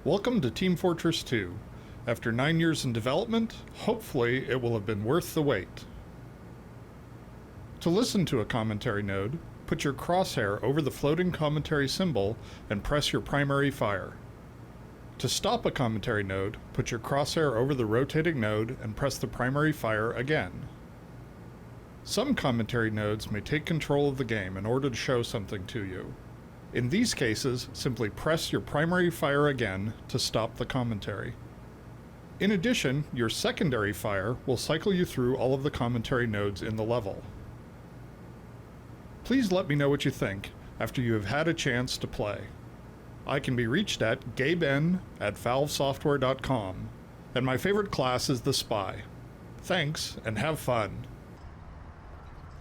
Welcome to Team Fortress 2. After 9 years in development, hopefully it will have been worth the wait. To listen to a commentary node, put your crosshair over the floating commentary symbol and press your primary fire. To stop a commentary node, put your crosshair over the rotating node and press the primary fire again. Some commentary nodes may take control of the game in order to show something to you. In these cases, simply press your primary fire again to stop the commentary. In addition, your secondary fire will cycle you through all of the commentary nodes in the level. Please let me know what you think after you have had a chance to play. I can be reached at gaben@valvesoftware.com, and my favorite class is the Spy. Thanks, and have fun.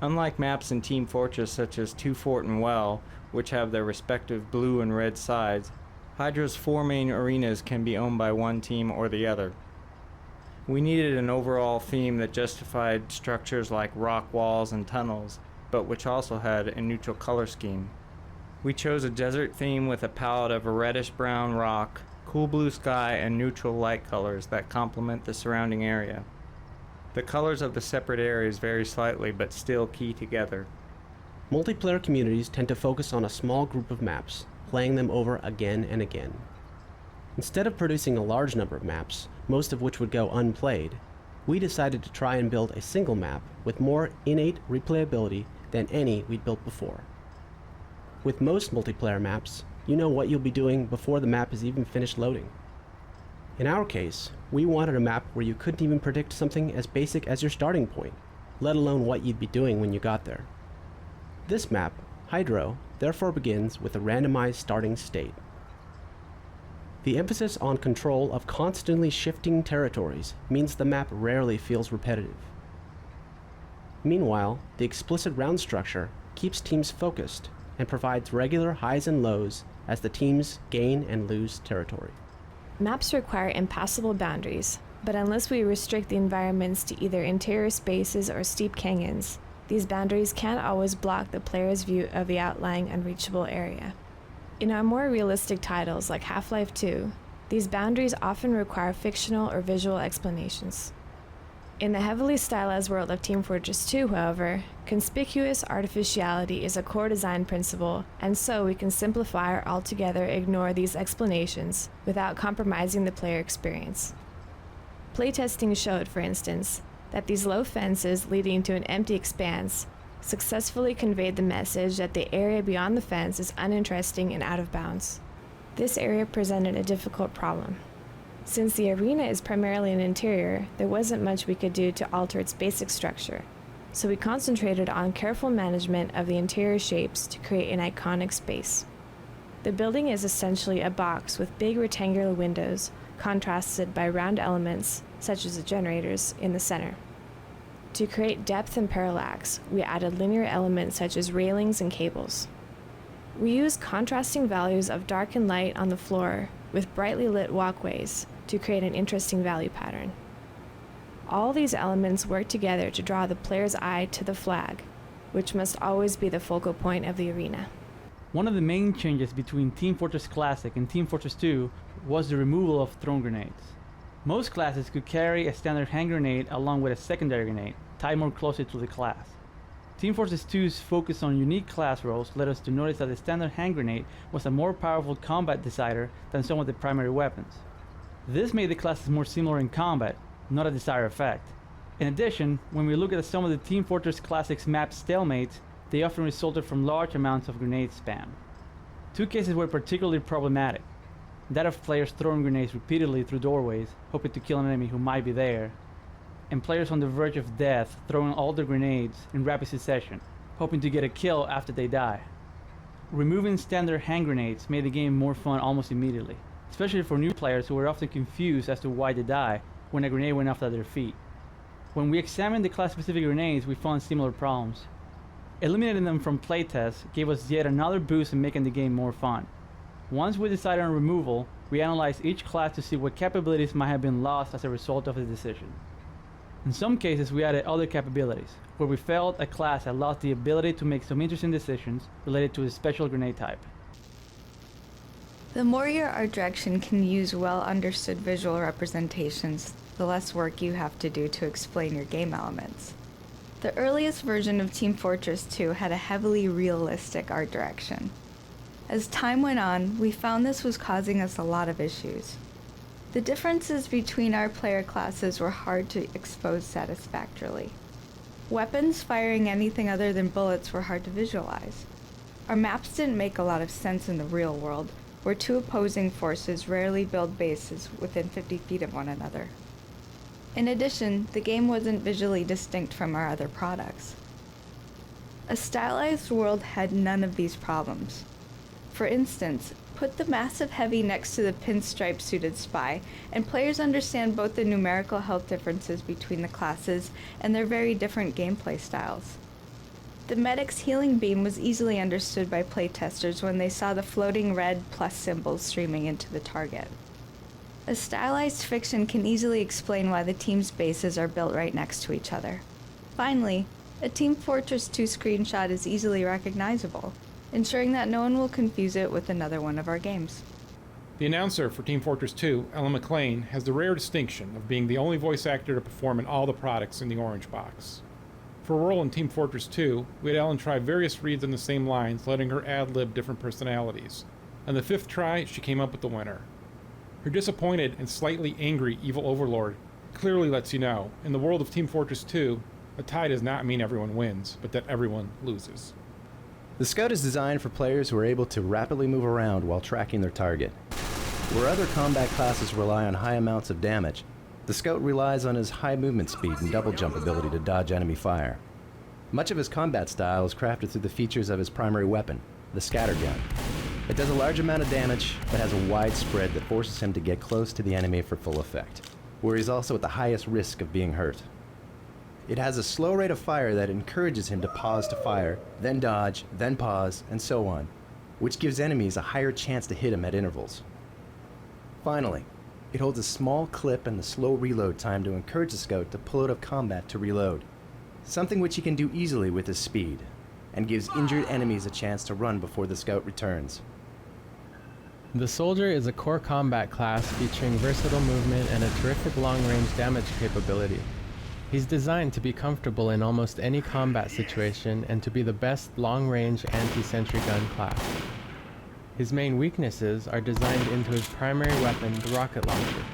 Unlike maps in Team Fortress such as Two Fort and Well, which have their respective blue and red sides, Hydra's 4 main arenas can be owned by one team or the other. We needed an overall theme that justified structures like rock walls and tunnels, but which also had a neutral color scheme. We chose a desert theme with a palette of a reddish-brown rock, cool blue sky, and neutral light colors that complement the surrounding area. The colors of the separate areas vary slightly but still key together. Multiplayer communities tend to focus on a small group of maps, playing them over again and again. Instead of producing a large number of maps, most of which would go unplayed, we decided to try and build a single map with more innate replayability than any we'd built before. With most multiplayer maps, you know what you'll be doing before the map is even finished loading. In our case, we wanted a map where you couldn't even predict something as basic as your starting point, let alone what you'd be doing when you got there. This map, Hydro, therefore begins with a randomized starting state. The emphasis on control of constantly shifting territories means the map rarely feels repetitive. Meanwhile, the explicit round structure keeps teams focused and provides regular highs and lows as the teams gain and lose territory. Maps require impassable boundaries, but unless we restrict the environments to either interior spaces or steep canyons, these boundaries can't always block the player's view of the outlying unreachable area. In our more realistic titles like Half-Life 2, these boundaries often require fictional or visual explanations. In the heavily stylized world of Team Fortress 2, however, conspicuous artificiality is a core design principle, and so we can simplify or altogether ignore these explanations without compromising the player experience. Playtesting showed, for instance, that these low fences leading to an empty expanse successfully conveyed the message that the area beyond the fence is uninteresting and out of bounds. This area presented a difficult problem. Since the arena is primarily an interior, there wasn't much we could do to alter its basic structure, so we concentrated on careful management of the interior shapes to create an iconic space. The building is essentially a box with big rectangular windows, contrasted by round elements, such as the generators, in the center. To create depth and parallax, we added linear elements such as railings and cables. We used contrasting values of dark and light on the floor with brightly lit walkways to create an interesting value pattern. All these elements work together to draw the player's eye to the flag, which must always be the focal point of the arena. One of the main changes between Team Fortress Classic and Team Fortress 2 was the removal of thrown grenades. Most classes could carry a standard hand grenade along with a secondary grenade, tied more closely to the class. Team Fortress 2's focus on unique class roles led us to notice that the standard hand grenade was a more powerful combat decider than some of the primary weapons. This made the classes more similar in combat, not a desired effect. In addition, when we look at some of the Team Fortress Classic's map stalemates, they often resulted from large amounts of grenade spam. Two cases were particularly problematic: that of players throwing grenades repeatedly through doorways, hoping to kill an enemy who might be there, and players on the verge of death throwing all their grenades in rapid succession, hoping to get a kill after they die. Removing standard hand grenades made the game more fun almost immediately, especially for new players who were often confused as to why they die when a grenade went off at their feet. When we examined the class-specific grenades, we found similar problems. Eliminating them from playtests gave us yet another boost in making the game more fun. Once we decided on removal, we analyzed each class to see what capabilities might have been lost as a result of the decision. In some cases, we added other capabilities, where we felt a class had lost the ability to make some interesting decisions related to a special grenade type. The more your art direction can use well-understood visual representations, the less work you have to do to explain your game elements. The earliest version of Team Fortress 2 had a heavily realistic art direction. As time went on, we found this was causing us a lot of issues. The differences between our player classes were hard to expose satisfactorily. Weapons firing anything other than bullets were hard to visualize. Our maps didn't make a lot of sense in the real world, where two opposing forces rarely build bases within 50 feet of one another. In addition, the game wasn't visually distinct from our other products. A stylized world had none of these problems. For instance, put the massive heavy next to the pinstripe-suited spy, and players understand both the numerical health differences between the classes and their very different gameplay styles. The medic's healing beam was easily understood by playtesters when they saw the floating red plus symbols streaming into the target. A stylized fiction can easily explain why the team's bases are built right next to each other. Finally, a Team Fortress 2 screenshot is easily recognizable, ensuring that no one will confuse it with another one of our games. The announcer for Team Fortress 2, Ellen McLean, has the rare distinction of being the only voice actor to perform in all the products in the orange box. For a role in Team Fortress 2, we had Ellen try various reads on the same lines, letting her ad-lib different personalities. On the 5th try, she came up with the winner. Her disappointed and slightly angry evil overlord clearly lets you know, in the world of Team Fortress 2, a tie does not mean everyone wins, but that everyone loses. The Scout is designed for players who are able to rapidly move around while tracking their target. Where other combat classes rely on high amounts of damage, the Scout relies on his high movement speed and double jump ability to dodge enemy fire. Much of his combat style is crafted through the features of his primary weapon, the scatter gun. It does a large amount of damage, but has a wide spread that forces him to get close to the enemy for full effect, where he's also at the highest risk of being hurt. It has a slow rate of fire that encourages him to pause to fire, then dodge, then pause, and so on, which gives enemies a higher chance to hit him at intervals. Finally, it holds a small clip and the slow reload time to encourage the Scout to pull out of combat to reload, something which he can do easily with his speed, and gives injured enemies a chance to run before the Scout returns. The Soldier is a core combat class featuring versatile movement and a terrific long-range damage capability. He's designed to be comfortable in almost any combat situation and to be the best long-range anti-sentry gun class. His main weaknesses are designed into his primary weapon, the rocket launcher.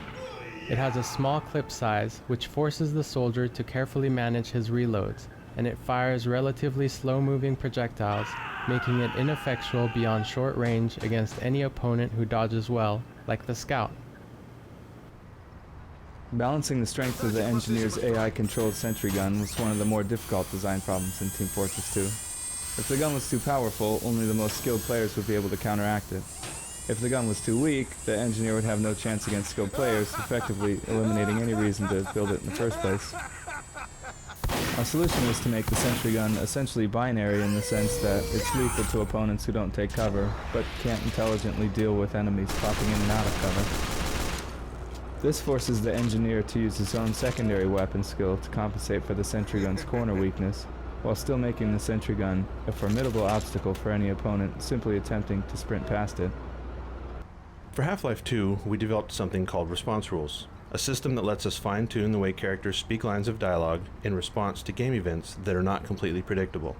It has a small clip size, which forces the soldier to carefully manage his reloads, and it fires relatively slow-moving projectiles, making it ineffectual beyond short range against any opponent who dodges well, like the Scout. Balancing the strength of the engineer's AI-controlled sentry gun was one of the more difficult design problems in Team Fortress 2. If the gun was too powerful, only the most skilled players would be able to counteract it. If the gun was too weak, the engineer would have no chance against skilled players, effectively eliminating any reason to build it in the first place. Our solution was to make the sentry gun essentially binary in the sense that it's lethal to opponents who don't take cover, but can't intelligently deal with enemies popping in and out of cover. This forces the engineer to use his own secondary weapon skill to compensate for the sentry gun's corner weakness, while still making the sentry gun a formidable obstacle for any opponent simply attempting to sprint past it. For Half-Life 2, we developed something called response rules, a system that lets us fine-tune the way characters speak lines of dialogue in response to game events that are not completely predictable.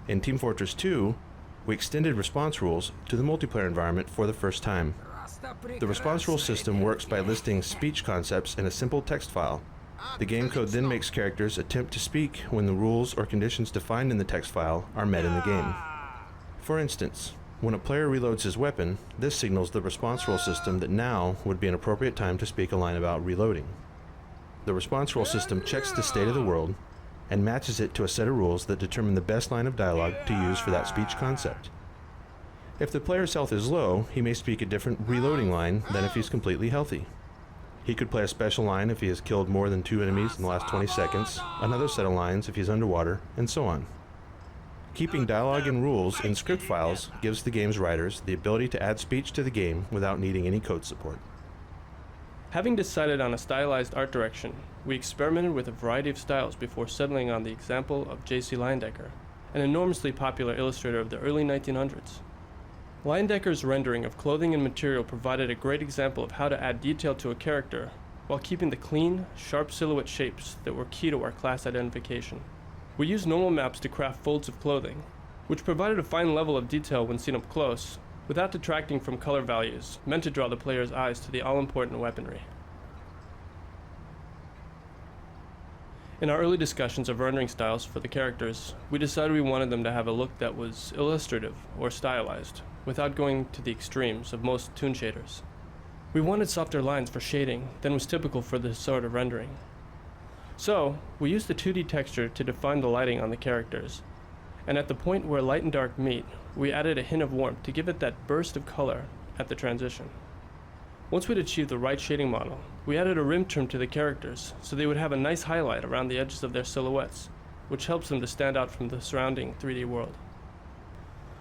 In Team Fortress 2, we extended response rules to the multiplayer environment for the first time. The response rule system works by listing speech concepts in a simple text file. The game code then makes characters attempt to speak when the rules or conditions defined in the text file are met in the game. For instance, when a player reloads his weapon, this signals the response rule system that now would be an appropriate time to speak a line about reloading. The response rule system checks the state of the world and matches it to a set of rules that determine the best line of dialogue to use for that speech concept. If the player's health is low, he may speak a different reloading line than if he's completely healthy. He could play a special line if he has killed more than 2 enemies in the last 20 seconds, another set of lines if he's underwater, and so on. Keeping dialogue and rules in script files gives the game's writers the ability to add speech to the game without needing any code support. Having decided on a stylized art direction, we experimented with a variety of styles before settling on the example of J.C. Leyendecker, an enormously popular illustrator of the early 1900s. Leindecker's rendering of clothing and material provided a great example of how to add detail to a character while keeping the clean, sharp silhouette shapes that were key to our class identification. We used normal maps to craft folds of clothing, which provided a fine level of detail when seen up close, without detracting from color values, meant to draw the player's eyes to the all-important weaponry. In our early discussions of rendering styles for the characters, we decided we wanted them to have a look that was illustrative or stylized, without going to the extremes of most toon shaders. We wanted softer lines for shading than was typical for this sort of rendering. So, we used the 2D texture to define the lighting on the characters, and at the point where light and dark meet, we added a hint of warmth to give it that burst of color at the transition. Once we'd achieved the right shading model, we added a rim trim to the characters so they would have a nice highlight around the edges of their silhouettes, which helps them to stand out from the surrounding 3D world.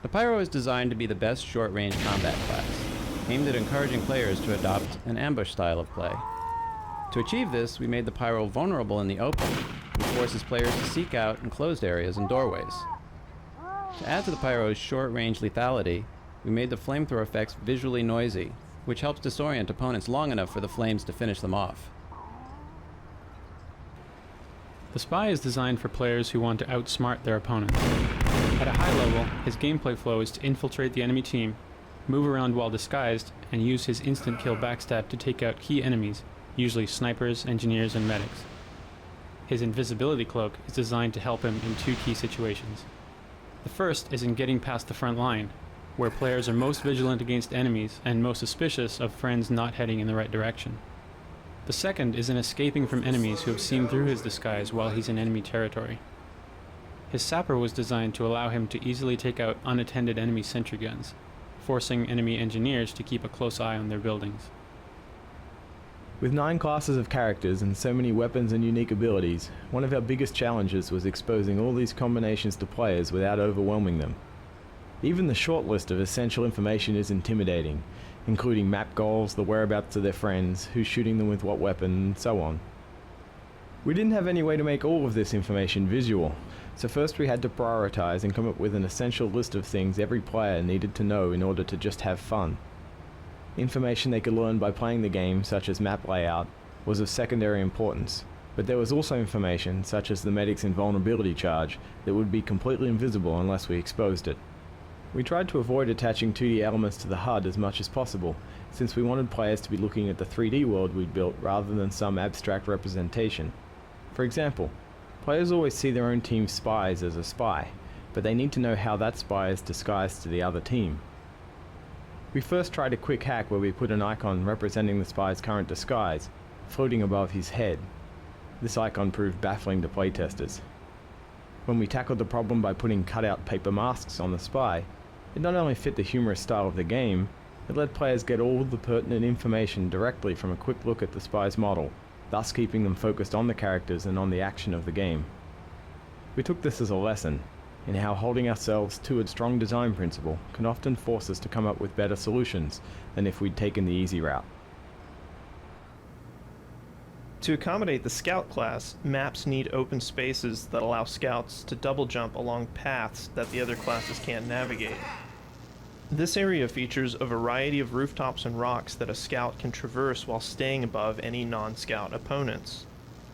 The Pyro is designed to be the best short-range combat class, aimed at encouraging players to adopt an ambush style of play. To achieve this, we made the Pyro vulnerable in the open, which forces players to seek out enclosed areas and doorways. To add to the Pyro's short-range lethality, we made the flamethrower effects visually noisy, which helps disorient opponents long enough for the flames to finish them off. The Spy is designed for players who want to outsmart their opponents. At a high level, his gameplay flow is to infiltrate the enemy team, move around while disguised, and use his instant kill backstab to take out key enemies, usually snipers, engineers, and medics. His invisibility cloak is designed to help him in two key situations. The first is in getting past the front line, where players are most vigilant against enemies and most suspicious of friends not heading in the right direction. The second is in escaping from enemies who have seen through his disguise while he's in enemy territory. His sapper was designed to allow him to easily take out unattended enemy sentry guns, forcing enemy engineers to keep a close eye on their buildings. With 9 classes of characters and so many weapons and unique abilities, one of our biggest challenges was exposing all these combinations to players without overwhelming them. Even the short list of essential information is intimidating, including map goals, the whereabouts of their friends, who's shooting them with what weapon, and so on. We didn't have any way to make all of this information visual, so first we had to prioritize and come up with an essential list of things every player needed to know in order to just have fun. Information they could learn by playing the game, such as map layout, was of secondary importance, but there was also information, such as the medic's invulnerability charge, that would be completely invisible unless we exposed it. We tried to avoid attaching 2D elements to the HUD as much as possible, since we wanted players to be looking at the 3D world we'd built rather than some abstract representation. For example, players always see their own team's spies as a spy, but they need to know how that spy is disguised to the other team. We first tried a quick hack where we put an icon representing the spy's current disguise, floating above his head. This icon proved baffling to playtesters. When we tackled the problem by putting cutout paper masks on the spy, it not only fit the humorous style of the game, it let players get all the pertinent information directly from a quick look at the spy's model, thus keeping them focused on the characters and on the action of the game. We took this as a lesson in how holding ourselves to a strong design principle can often force us to come up with better solutions than if we'd taken the easy route. To accommodate the Scout class, maps need open spaces that allow Scouts to double jump along paths that the other classes can't navigate. This area features a variety of rooftops and rocks that a Scout can traverse while staying above any non-Scout opponents.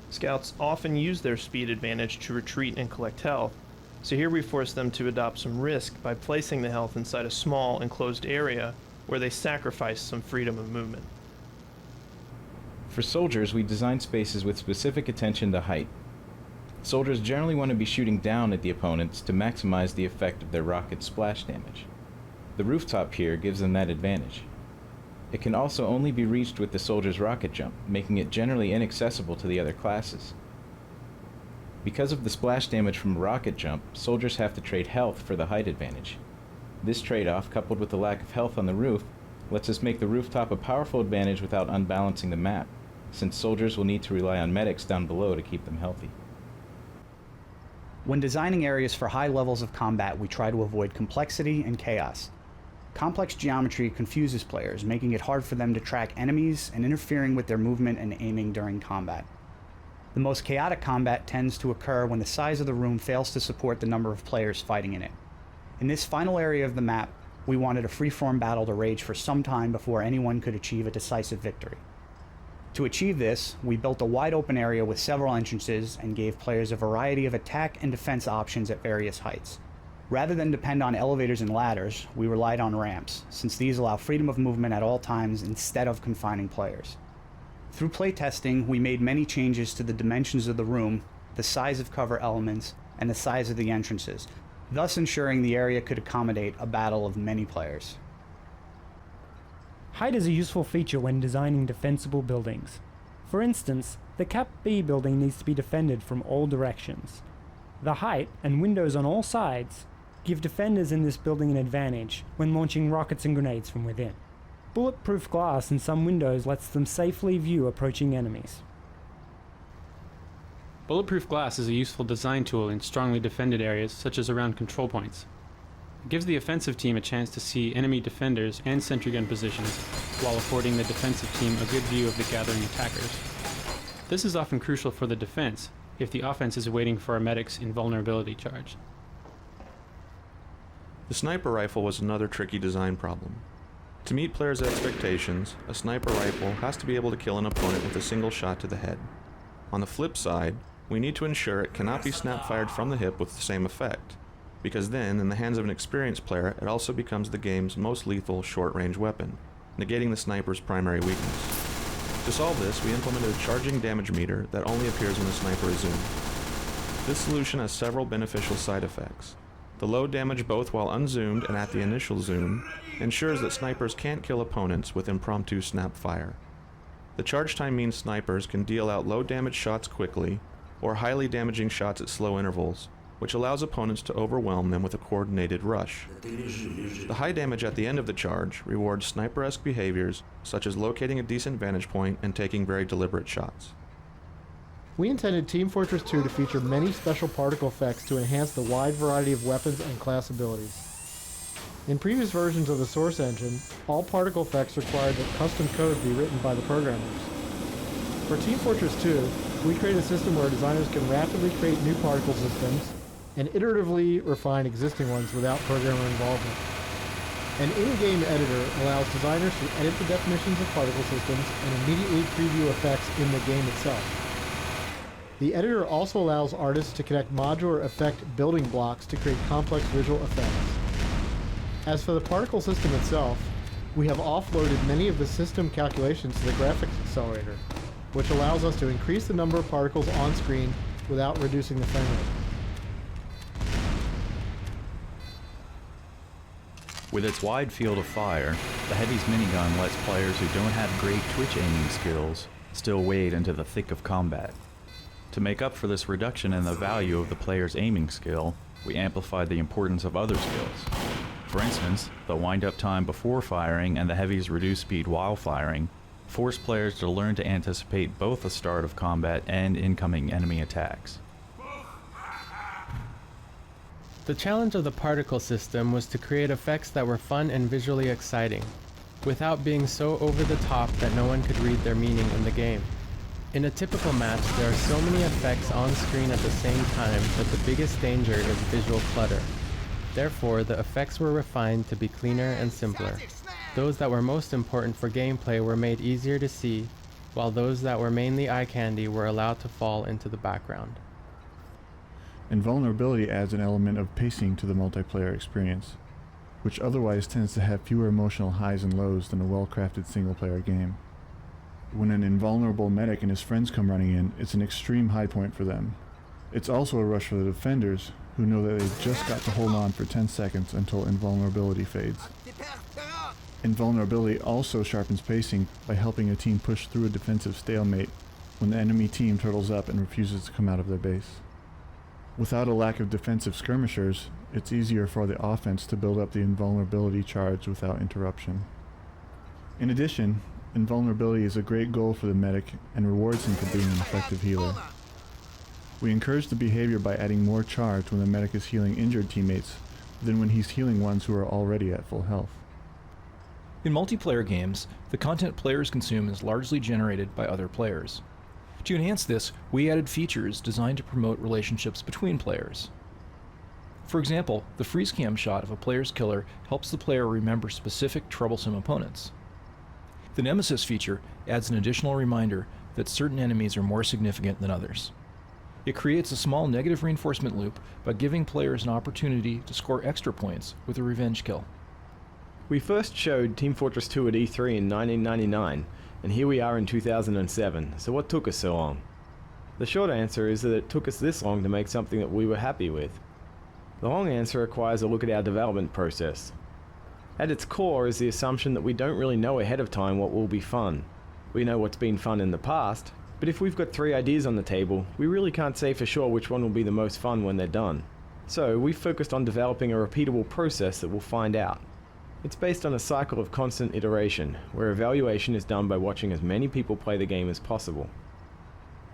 Scouts often use their speed advantage to retreat and collect health, so here we force them to adopt some risk by placing the health inside a small enclosed area where they sacrifice some freedom of movement. For soldiers, we designed spaces with specific attention to height. Soldiers generally want to be shooting down at the opponents to maximize the effect of their rocket splash damage. The rooftop here gives them that advantage. It can also only be reached with the soldier's rocket jump, making it generally inaccessible to the other classes. Because of the splash damage from rocket jump, soldiers have to trade health for the height advantage. This trade-off, coupled with the lack of health on the roof, lets us make the rooftop a powerful advantage without unbalancing the map, since soldiers will need to rely on medics down below to keep them healthy. When designing areas for high levels of combat, we try to avoid complexity and chaos. Complex geometry confuses players, making it hard for them to track enemies and interfering with their movement and aiming during combat. The most chaotic combat tends to occur when the size of the room fails to support the number of players fighting in it. In this final area of the map, We wanted a free-form battle to rage for some time before anyone could achieve a decisive victory. To achieve this, we built a wide-open area with several entrances and gave players a variety of attack and defense options at various heights. Rather than depend on elevators and ladders, we relied on ramps, since these allow freedom of movement at all times instead of confining players. Through playtesting, we made many changes to the dimensions of the room, the size of cover elements, and the size of the entrances, thus ensuring the area could accommodate a battle of many players. Height is a useful feature when designing defensible buildings. For instance, the Cap B building needs to be defended from all directions. The height and windows on all sides give defenders in this building an advantage when launching rockets and grenades from within. Bulletproof glass in some windows lets them safely view approaching enemies. Bulletproof glass is a useful design tool in strongly defended areas such as around control points. It gives the offensive team a chance to see enemy defenders and sentry gun positions, while affording the defensive team a good view of the gathering attackers. This is often crucial for the defense, if the offense is waiting for a medic's invulnerability charge. The sniper rifle was another tricky design problem. To meet players' expectations, a sniper rifle has to be able to kill an opponent with a single shot to the head. On the flip side, we need to ensure it cannot be snap-fired from the hip with the same effect, because then, in the hands of an experienced player, it also becomes the game's most lethal short-range weapon, negating the sniper's primary weakness. To solve this, we implemented a charging damage meter that only appears when the sniper is zoomed. This solution has several beneficial side effects. The low damage both while unzoomed and at the initial zoom ensures that snipers can't kill opponents with impromptu snap fire. The charge time means snipers can deal out low damage shots quickly, or highly damaging shots at slow intervals, which allows opponents to overwhelm them with a coordinated rush. The high damage at the end of the charge rewards sniper-esque behaviors such as locating a decent vantage point and taking very deliberate shots. We intended Team Fortress 2 to feature many special particle effects to enhance the wide variety of weapons and class abilities. In previous versions of the source engine, all particle effects required that custom code be written by the programmers. For Team Fortress 2, we created a system where designers can rapidly create new particle systems and iteratively refine existing ones without programmer involvement. An in-game editor allows designers to edit the definitions of particle systems and immediately preview effects in the game itself. The editor also allows artists to connect modular effect building blocks to create complex visual effects. As for the particle system itself, we have offloaded many of the system calculations to the graphics accelerator, which allows us to increase the number of particles on screen without reducing the frame rate. With its wide field of fire, the Heavy's minigun lets players who don't have great twitch aiming skills still wade into the thick of combat. To make up for this reduction in the value of the player's aiming skill, we amplified the importance of other skills. For instance, the wind-up time before firing and the Heavy's reduced speed while firing force players to learn to anticipate both the start of combat and incoming enemy attacks. The challenge of the particle system was to create effects that were fun and visually exciting, without being so over the top that no one could read their meaning in the game. In a typical match, there are so many effects on screen at the same time that the biggest danger is visual clutter. Therefore, the effects were refined to be cleaner and simpler. Those that were most important for gameplay were made easier to see, while those that were mainly eye candy were allowed to fall into the background. Invulnerability adds an element of pacing to the multiplayer experience, which otherwise tends to have fewer emotional highs and lows than a well-crafted single-player game. When an invulnerable medic and his friends come running in, it's an extreme high point for them. It's also a rush for the defenders, who know that they've just got to hold on for 10 seconds until invulnerability fades. Invulnerability also sharpens pacing by helping a team push through a defensive stalemate when the enemy team turtles up and refuses to come out of their base. Without a lack of defensive skirmishers, it's easier for the offense to build up the invulnerability charge without interruption. In addition, invulnerability is a great goal for the medic and rewards him for being an effective healer. We encourage the behavior by adding more charge when the medic is healing injured teammates than when he's healing ones who are already at full health. In multiplayer games, the content players consume is largely generated by other players. To enhance this, we added features designed to promote relationships between players. For example, the freeze cam shot of a player's killer helps the player remember specific troublesome opponents. The Nemesis feature adds an additional reminder that certain enemies are more significant than others. It creates a small negative reinforcement loop by giving players an opportunity to score extra points with a revenge kill. We first showed Team Fortress 2 at E3 in 1999, and here we are in 2007, so what took us so long? The short answer is that it took us this long to make something that we were happy with. The long answer requires a look at our development process. At its core is the assumption that we don't really know ahead of time what will be fun. We know what's been fun in the past, but if we've got 3 ideas on the table, we really can't say for sure which one will be the most fun when they're done. So we've focused on developing a repeatable process that we'll find out. It's based on a cycle of constant iteration, where evaluation is done by watching as many people play the game as possible.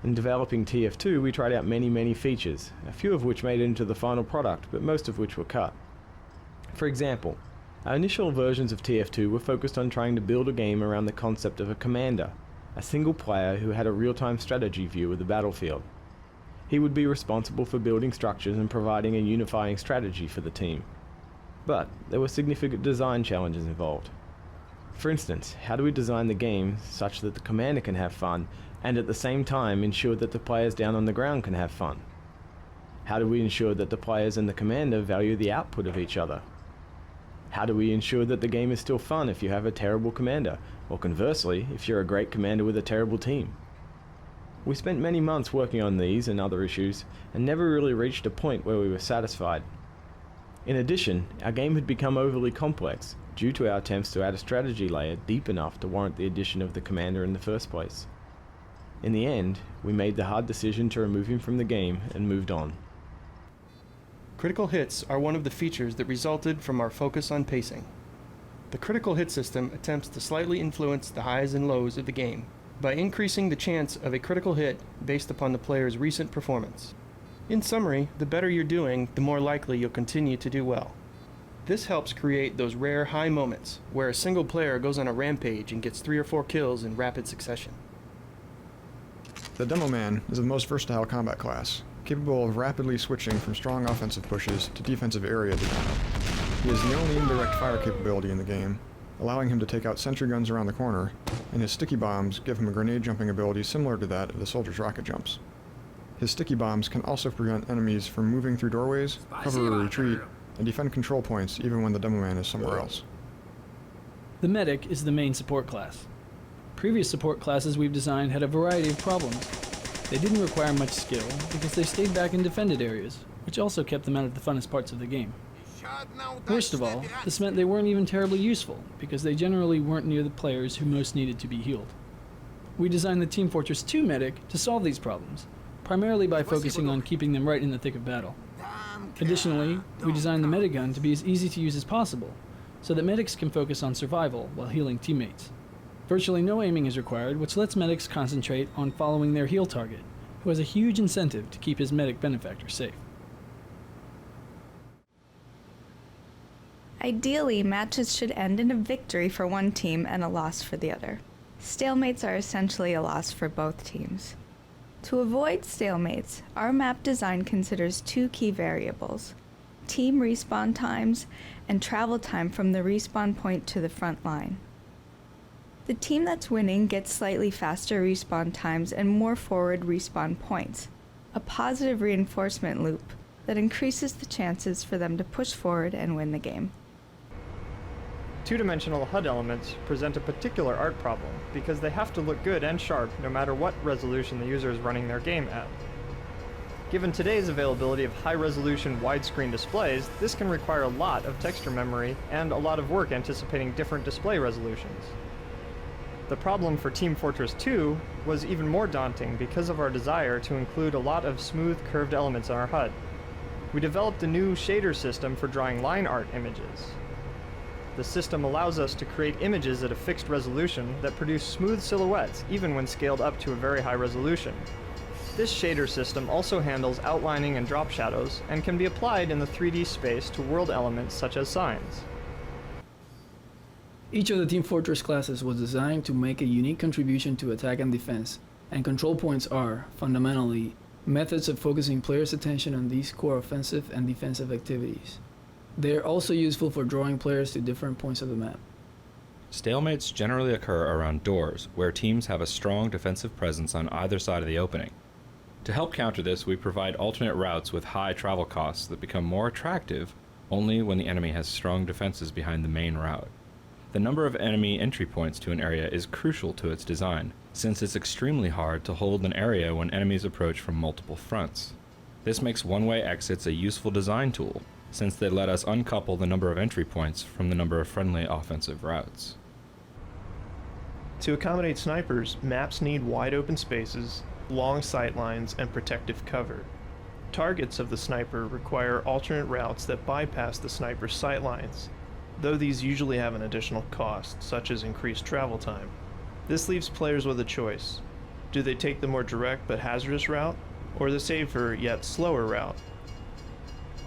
In developing TF2, we tried out many features, a few of which made it into the final product, but most of which were cut. For example, our initial versions of TF2 were focused on trying to build a game around the concept of a commander, a single player who had a real-time strategy view of the battlefield. He would be responsible for building structures and providing a unifying strategy for the team. But there were significant design challenges involved. For instance, how do we design the game such that the commander can have fun and at the same time ensure that the players down on the ground can have fun? How do we ensure that the players and the commander value the output of each other? How do we ensure that the game is still fun if you have a terrible commander, or conversely, if you're a great commander with a terrible team? We spent many months working on these and other issues, and never really reached a point where we were satisfied. In addition, our game had become overly complex, due to our attempts to add a strategy layer deep enough to warrant the addition of the commander in the first place. In the end, we made the hard decision to remove him from the game and moved on. Critical hits are one of the features that resulted from our focus on pacing. The critical hit system attempts to slightly influence the highs and lows of the game by increasing the chance of a critical hit based upon the player's recent performance. In summary, the better you're doing, the more likely you'll continue to do well. This helps create those rare high moments where a single player goes on a rampage and gets 3 or 4 kills in rapid succession. The Demo Man is the most versatile combat class, capable of rapidly switching from strong offensive pushes to defensive area defense. He is the only indirect fire capability in the game, allowing him to take out sentry guns around the corner, and his sticky bombs give him a grenade jumping ability similar to that of the soldier's rocket jumps. His sticky bombs can also prevent enemies from moving through doorways, cover a retreat, and defend control points even when the Demo Man is somewhere else. The Medic is the main support class. Previous support classes we've designed had a variety of problems. They didn't require much skill because they stayed back in defended areas, which also kept them out of the funnest parts of the game. Worst of all, this meant they weren't even terribly useful because they generally weren't near the players who most needed to be healed. We designed the Team Fortress 2 Medic to solve these problems, primarily by focusing on keeping them right in the thick of battle. Additionally, we designed the medigun to be as easy to use as possible, so that medics can focus on survival while healing teammates. Virtually no aiming is required, which lets medics concentrate on following their heal target, who has a huge incentive to keep his medic benefactor safe. Ideally, matches should end in a victory for one team and a loss for the other. Stalemates are essentially a loss for both teams. To avoid stalemates, our map design considers 2 key variables: team respawn times and travel time from the respawn point to the front line. The team that's winning gets slightly faster respawn times and more forward respawn points, a positive reinforcement loop that increases the chances for them to push forward and win the game. Two-dimensional HUD elements present a particular art problem because they have to look good and sharp no matter what resolution the user is running their game at. Given today's availability of high-resolution widescreen displays, this can require a lot of texture memory and a lot of work anticipating different display resolutions. The problem for Team Fortress 2 was even more daunting because of our desire to include a lot of smooth, curved elements in our HUD. We developed a new shader system for drawing line art images. The system allows us to create images at a fixed resolution that produce smooth silhouettes even when scaled up to a very high resolution. This shader system also handles outlining and drop shadows and can be applied in the 3D space to world elements such as signs. Each of the Team Fortress classes was designed to make a unique contribution to attack and defense, and control points are, fundamentally, methods of focusing players' attention on these core offensive and defensive activities. They are also useful for drawing players to different points of the map. Stalemates generally occur around doors, where teams have a strong defensive presence on either side of the opening. To help counter this, we provide alternate routes with high travel costs that become more attractive only when the enemy has strong defenses behind the main route. The number of enemy entry points to an area is crucial to its design, since it's extremely hard to hold an area when enemies approach from multiple fronts. This makes one-way exits a useful design tool, since they let us uncouple the number of entry points from the number of friendly offensive routes. To accommodate snipers, maps need wide open spaces, long sight lines, and protective cover. Targets of the sniper require alternate routes that bypass the sniper's sight lines, though these usually have an additional cost, such as increased travel time. This leaves players with a choice. Do they take the more direct but hazardous route, or the safer yet slower route?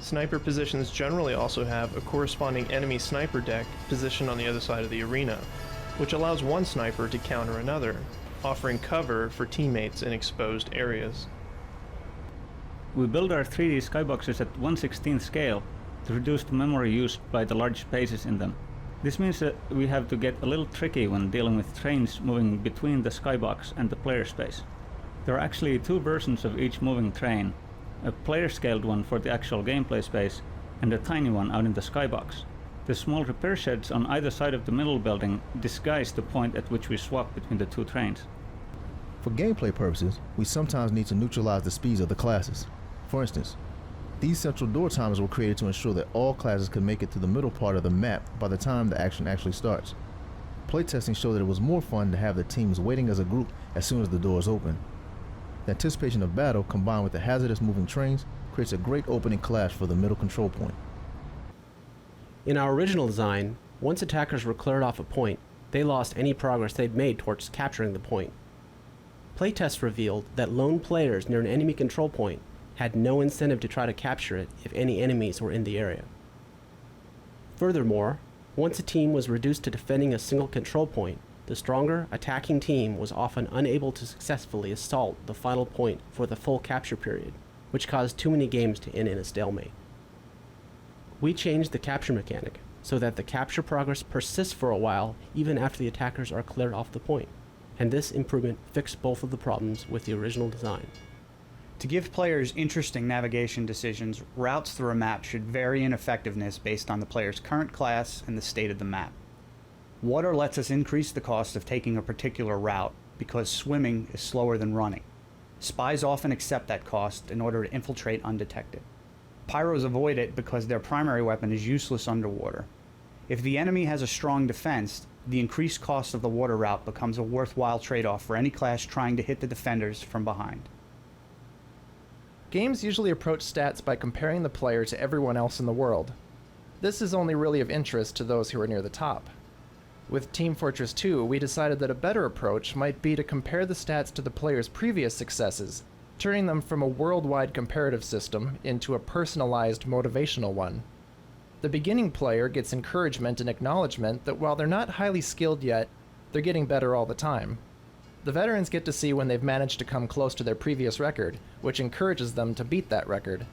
Sniper positions generally also have a corresponding enemy sniper deck positioned on the other side of the arena, which allows one sniper to counter another, offering cover for teammates in exposed areas. We build our 3D skyboxes at 1/16 scale to reduce the memory used by the large spaces in them. This means that we have to get a little tricky when dealing with trains moving between the skybox and the player space. There are actually two versions of each moving train, a player-scaled one for the actual gameplay space and a tiny one out in the skybox. The small repair sheds on either side of the middle building disguise the point at which we swap between the two trains. For gameplay purposes, we sometimes need to neutralize the speeds of the classes. For instance, these central door timers were created to ensure that all classes could make it to the middle part of the map by the time the action actually starts. Playtesting showed that it was more fun to have the teams waiting as a group as soon as the doors open. The anticipation of battle combined with the hazardous moving trains creates a great opening clash for the middle control point. In our original design, once attackers were cleared off a point, they lost any progress they'd made towards capturing the point. Playtests revealed that lone players near an enemy control point had no incentive to try to capture it if any enemies were in the area. Furthermore, once a team was reduced to defending a single control point, the stronger attacking team was often unable to successfully assault the final point for the full capture period, which caused too many games to end in a stalemate. We changed the capture mechanic so that the capture progress persists for a while even after the attackers are cleared off the point, and this improvement fixed both of the problems with the original design. To give players interesting navigation decisions, routes through a map should vary in effectiveness based on the player's current class and the state of the map. Water lets us increase the cost of taking a particular route because swimming is slower than running. Spies often accept that cost in order to infiltrate undetected. Pyros avoid it because their primary weapon is useless underwater. If the enemy has a strong defense, the increased cost of the water route becomes a worthwhile trade-off for any class trying to hit the defenders from behind. Games usually approach stats by comparing the player to everyone else in the world. This is only really of interest to those who are near the top. With Team Fortress 2, we decided that a better approach might be to compare the stats to the player's previous successes, turning them from a worldwide comparative system into a personalized motivational one. The beginning player gets encouragement and acknowledgement that while they're not highly skilled yet, they're getting better all the time. The veterans get to see when they've managed to come close to their previous record, which encourages them to beat that record.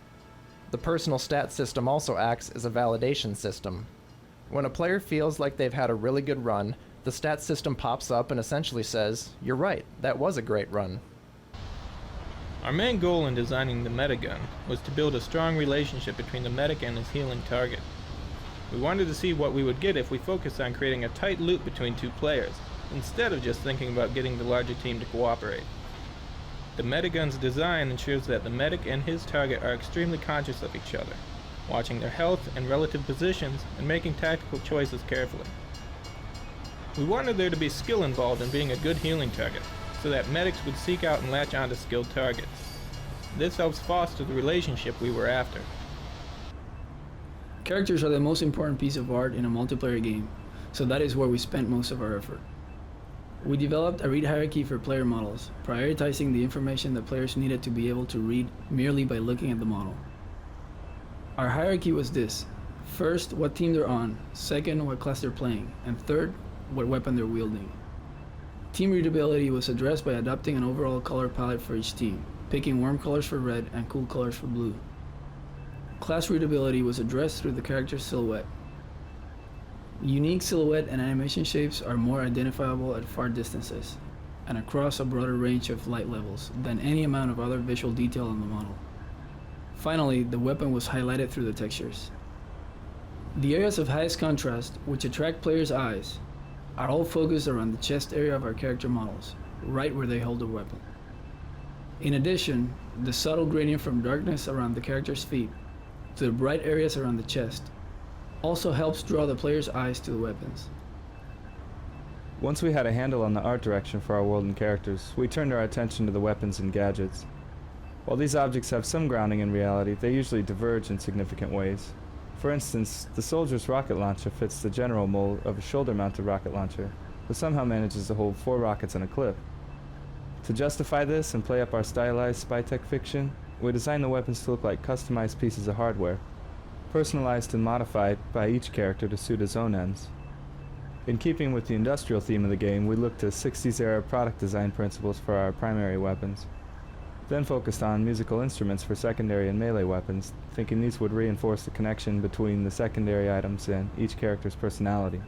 The personal stat system also acts as a validation system. When a player feels like they've had a really good run, the stat system pops up and essentially says, "You're right, that was a great run." Our main goal in designing the metagun was to build a strong relationship between the medic and his healing target. We wanted to see what we would get if we focused on creating a tight loop between two players, instead of just thinking about getting the larger team to cooperate. The metagun's design ensures that the medic and his target are extremely conscious of each other, watching their health and relative positions and making tactical choices carefully. We wanted there to be skill involved in being a good healing target, so that medics would seek out and latch onto skilled targets. This helps foster the relationship we were after. Characters are the most important piece of art in a multiplayer game, so that is where we spent most of our effort. We developed a read hierarchy for player models, prioritizing the information that players needed to be able to read merely by looking at the model. Our hierarchy was this: first, what team they're on, second, what class they're playing, and third, what weapon they're wielding. Team readability was addressed by adopting an overall color palette for each team, picking warm colors for red and cool colors for blue. Class readability was addressed through the character's silhouette. Unique silhouette and animation shapes are more identifiable at far distances, and across a broader range of light levels than any amount of other visual detail on the model. Finally, the weapon was highlighted through the textures. The areas of highest contrast, which attract players' eyes, are all focused around the chest area of our character models, right where they hold the weapon. In addition, the subtle gradient from darkness around the character's feet to the bright areas around the chest also helps draw the player's eyes to the weapons. Once we had a handle on the art direction for our world and characters, we turned our attention to the weapons and gadgets. While these objects have some grounding in reality, they usually diverge in significant ways. For instance, the soldier's rocket launcher fits the general mold of a shoulder-mounted rocket launcher, but somehow manages to hold 4 rockets in a clip. To justify this and play up our stylized spy-tech fiction, we designed the weapons to look like customized pieces of hardware, personalized and modified by each character to suit his own ends. In keeping with the industrial theme of the game, we looked to 60s-era product design principles for our primary weapons, then focused on musical instruments for secondary and melee weapons, thinking these would reinforce the connection between the secondary items and each character's personality.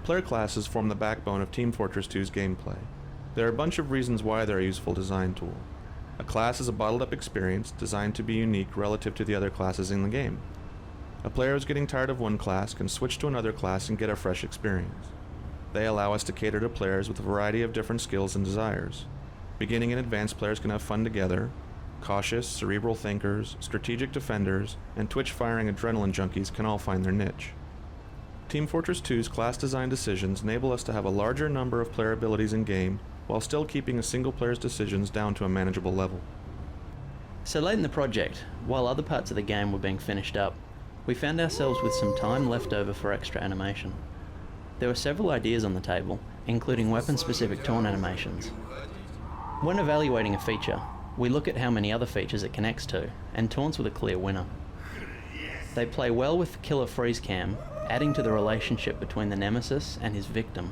Player classes form the backbone of Team Fortress 2's gameplay. There are a bunch of reasons why they're a useful design tool. A class is a bottled-up experience designed to be unique relative to the other classes in the game. A player who's getting tired of one class can switch to another class and get a fresh experience. They allow us to cater to players with a variety of different skills and desires. Beginning and advanced players can have fun together. Cautious, cerebral thinkers, strategic defenders, and twitch-firing adrenaline junkies can all find their niche. Team Fortress 2's class design decisions enable us to have a larger number of player abilities in-game while still keeping a single player's decisions down to a manageable level. So late in the project, while other parts of the game were being finished up, we found ourselves with some time left over for extra animation. There were several ideas on the table, including weapon-specific taunt animations. When evaluating a feature, we look at how many other features it connects to, and taunts were the clear winner. They play well with the killer freeze cam, adding to the relationship between the nemesis and his victim.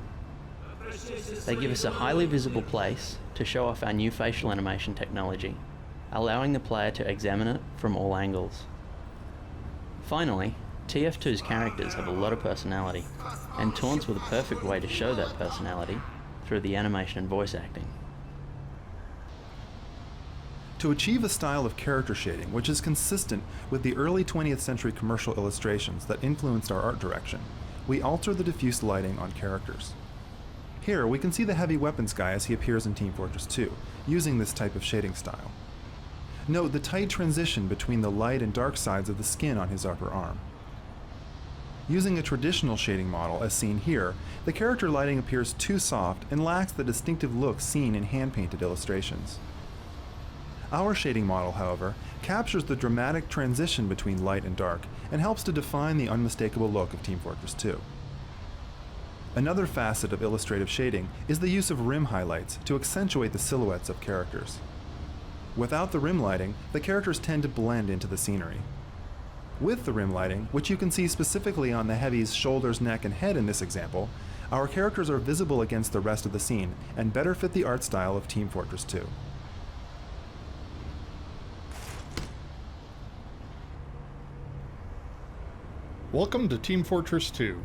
They give us a highly visible place to show off our new facial animation technology, allowing the player to examine it from all angles. Finally, TF2's characters have a lot of personality, and taunts were the perfect way to show that personality through the animation and voice acting. To achieve a style of character shading which is consistent with the early 20th century commercial illustrations that influenced our art direction, we alter the diffuse lighting on characters. Here we can see the heavy weapons guy as he appears in Team Fortress 2, using this type of shading style. Note the tight transition between the light and dark sides of the skin on his upper arm. Using a traditional shading model, as seen here, the character lighting appears too soft and lacks the distinctive look seen in hand-painted illustrations. Our shading model, however, captures the dramatic transition between light and dark and helps to define the unmistakable look of Team Fortress 2. Another facet of illustrative shading is the use of rim highlights to accentuate the silhouettes of characters. Without the rim lighting, the characters tend to blend into the scenery. With the rim lighting, which you can see specifically on the heavy's shoulders, neck, and head in this example, our characters are visible against the rest of the scene and better fit the art style of Team Fortress 2. Welcome to Team Fortress 2.